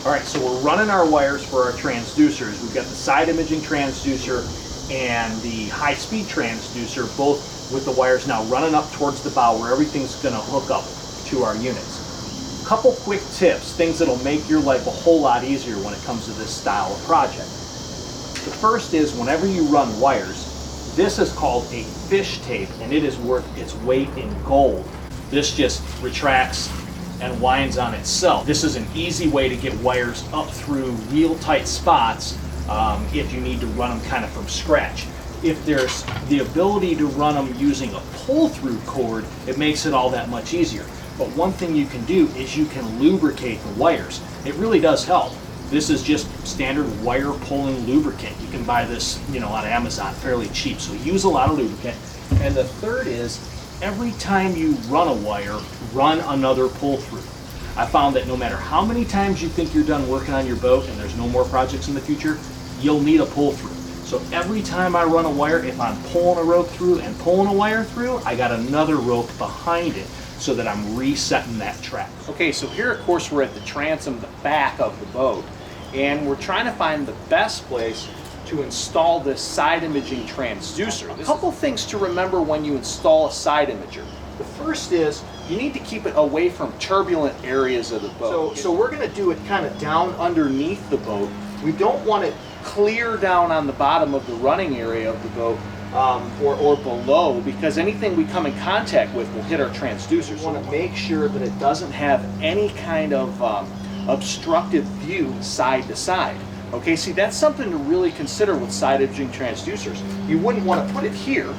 All right, so we're running our wires for our transducers. We've got the side imaging transducer and the high-speed transducer, both with the wires now running up towards the bow where everything's going to hook up to our units. Couple quick tips, things that'll make your life a whole lot easier when it comes to this style of project. The first is whenever you run wires, this is called a fish tape, and it is worth its weight in gold. This just retracts and winds on itself. This is an easy way to get wires up through real tight spots if you need to run them kind of from scratch. If there's the ability to run them using a pull-through cord, it makes it all that much easier. But one thing you can do is you can lubricate the wires. It really does help. This is just standard wire pulling lubricant. You can buy this, on Amazon fairly cheap. So use a lot of lubricant. And the third is, every time you run a wire, run another pull-through. I found that no matter how many times you think you're done working on your boat and there's no more projects in the future, you'll need a pull-through. So every time I run a wire, if I'm pulling a rope through and pulling a wire through, I got another rope behind it so that I'm resetting that track. Okay, so here of course we're at the transom, the back of the boat, and we're trying to find the best place to install this side imaging transducer. A couple things to remember when you install a side imager. The first is you need to keep it away from turbulent areas of the boat. So we're going to do it kind of down underneath the boat. We don't want it clear down on the bottom of the running area of the boat or below, because anything we come in contact with will hit our transducers. We want to make sure that it doesn't have any kind of obstructed view side to side. Okay, see, that's something to really consider with side imaging transducers. You wouldn't want to put it here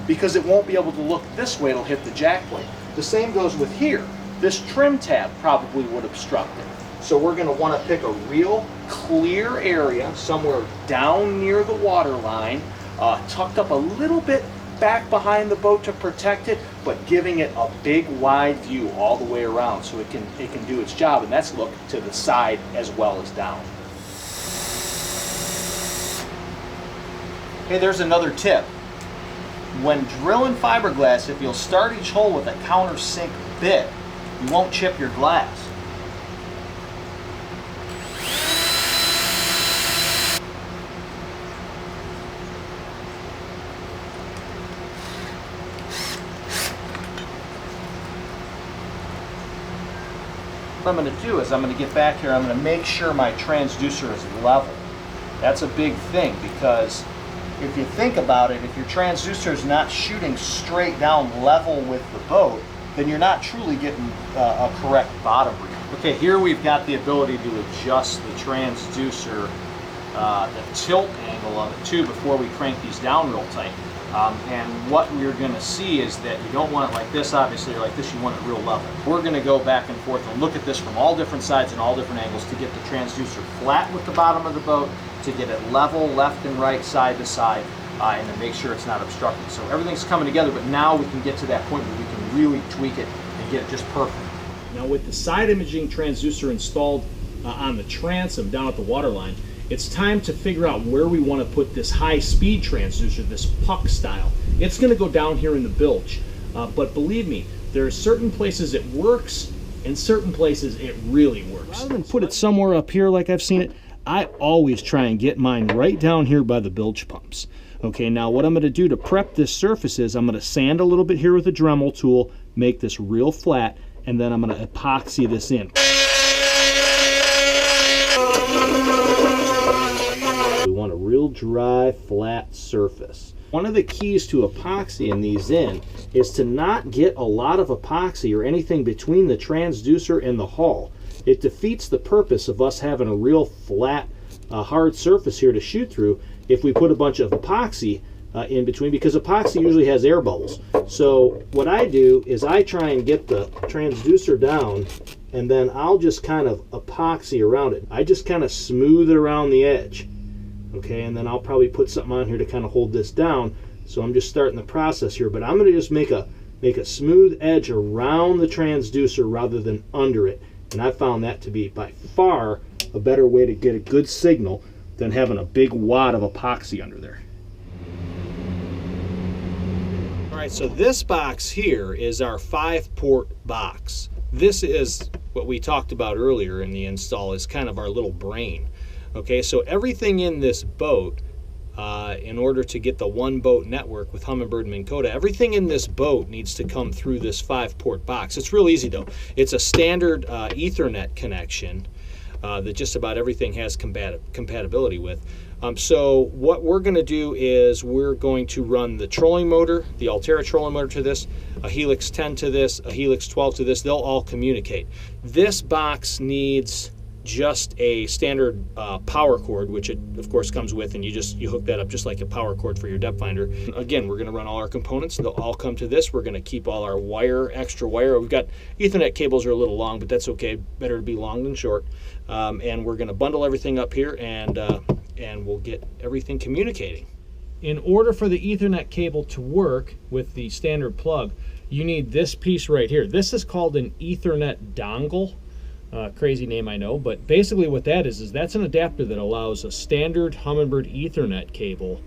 because it won't be able to look this way, it'll hit the jack plate. The same goes with here. This trim tab probably would obstruct it. So we're going to want to pick a real clear area somewhere down near the water line, tucked up a little bit back behind the boat to protect it, but giving it a big wide view all the way around so it can do its job, and that's look to the side as well as down. Okay, there's another tip. When drilling fiberglass, if you'll start each hole with a countersink bit, you won't chip your glass. What I'm going to do is I'm going to get back here, I'm going to make sure my transducer is level. That's a big thing, because if you think about it, if your transducer is not shooting straight down level with the boat, then you're not truly getting a correct bottom read. Okay, here we've got the ability to adjust the transducer, the tilt angle of it too, before we crank these down real tight. And what we're going to see is that you don't want it like this, obviously, or like this, you want it real level. We're going to go back and forth and look at this from all different sides and all different angles to get the transducer flat with the bottom of the boat, to get it level left and right, side to side, and to make sure it's not obstructed. So everything's coming together, but now we can get to that point where we can really tweak it and get it just perfect. Now with the side imaging transducer installed on the transom down at the waterline, it's time to figure out where we want to put this high-speed transducer, this puck style. It's going to go down here in the bilge, but believe me, there are certain places it works and certain places it really works. Rather than put it somewhere up here like I've seen it, I always try and get mine right down here by the bilge pumps. Okay, now what I'm going to do to prep this surface is I'm going to sand a little bit here with a Dremel tool, make this real flat, and then I'm going to epoxy this in. We want a real dry, flat surface. One of the keys to epoxying these in is to not get a lot of epoxy or anything between the transducer and the hull. It defeats the purpose of us having a real flat, hard surface here to shoot through if we put a bunch of epoxy in between, because epoxy usually has air bubbles. So what I do is I try and get the transducer down, and then I'll just kind of epoxy around it. I just kind of smooth it around the edge. Okay, and then I'll probably put something on here to kind of hold this down. So I'm just starting the process here, but I'm going to just make a smooth edge around the transducer rather than under it. And I found that to be by far a better way to get a good signal than having a big wad of epoxy under there. All right, so this box here is our 5-port box. This is what we talked about earlier in the install is kind of our little brain. Okay, so everything in this boat, in order to get the one boat network with Humminbird and Minn Kota, everything in this boat needs to come through this 5-port box. It's real easy though. It's a standard Ethernet connection that just about everything has compatibility with. So what we're going to do is we're going to run the trolling motor, the Altera trolling motor to this, a Helix 10 to this, a Helix 12 to this. They'll all communicate. This box needs just a standard power cord, which it of course comes with, and you hook that up just like a power cord for your depth finder. Again, we're going to run all our components. They'll all come to this. We're going to keep all our extra wire. We've got Ethernet cables are a little long, but that's okay. Better to be long than short. And we're going to bundle everything up here, and we'll get everything communicating. In order for the Ethernet cable to work with the standard plug, you need this piece right here. This is called an Ethernet dongle. Crazy name, I know, but basically what that is that's an adapter that allows a standard Humminbird Ethernet cable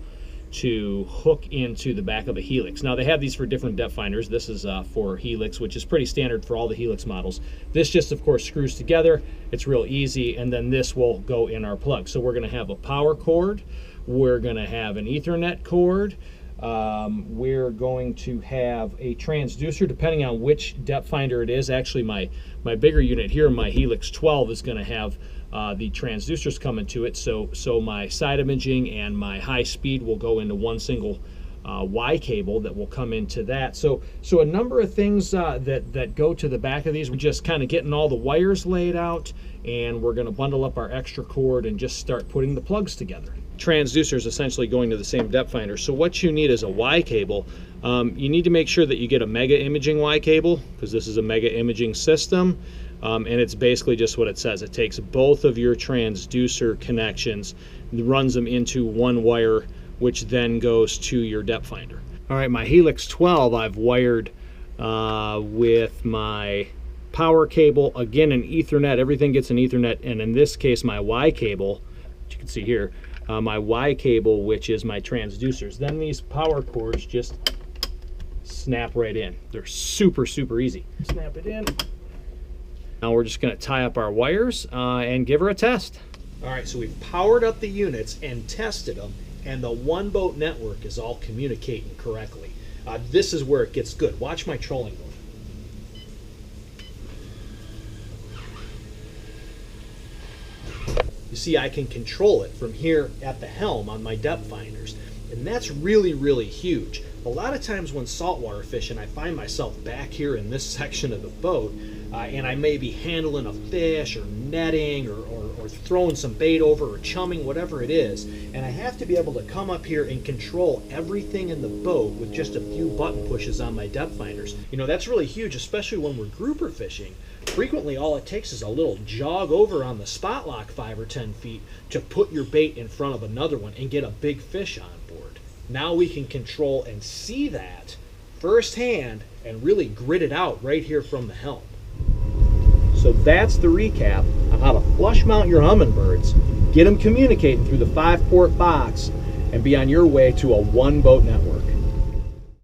to hook into the back of a Helix. Now they have these for different depth finders. This is for Helix, which is pretty standard for all the Helix models. This just of course screws together. It's real easy, and then this will go in our plug. So we're going to have a power cord, we're going to have an Ethernet cord, we're going to have a transducer depending on which depth finder it is. Actually my bigger unit here, my Helix 12, is going to have the transducers coming to it, so my side imaging and my high speed will go into one single Y cable that will come into that. So a number of things that go to the back of these. We're just kind of getting all the wires laid out, and we're going to bundle up our extra cord and just start putting the plugs together. Transducer is essentially going to the same depth finder. So what you need is a Y cable. You need to make sure that you get a mega imaging Y cable, because this is a mega imaging system. And it's basically just what it says. It takes both of your transducer connections, runs them into one wire, which then goes to your depth finder. All right, my Helix 12 I've wired with my power cable, again an Ethernet. Everything gets an Ethernet, and in this case my Y cable, which you can see here, my Y cable, which is my transducers. Then these power cords just snap right in. They're super easy. Snap it in. Now we're just going to tie up our wires and give her a test. All right, so we've powered up the units and tested them, and the one boat network is all communicating correctly. This is where it gets good. Watch my trolling motor. You see, I can control it from here at the helm on my depth finders, and that's really huge. A lot of times when saltwater fishing, I find myself back here in this section of the boat, and I may be handling a fish or netting or throwing some bait over or chumming, whatever it is, and I have to be able to come up here and control everything in the boat with just a few button pushes on my depth finders. You know, that's really huge, especially when we're grouper fishing. Frequently all it takes is a little jog over on the spot lock 5 or 10 feet to put your bait in front of another one and get a big fish on board. Now we can control and see that firsthand and really grit it out right here from the helm. So that's the recap on how to flush mount your Humminbirds, get them communicating through the 5-port box, and be on your way to a one boat network.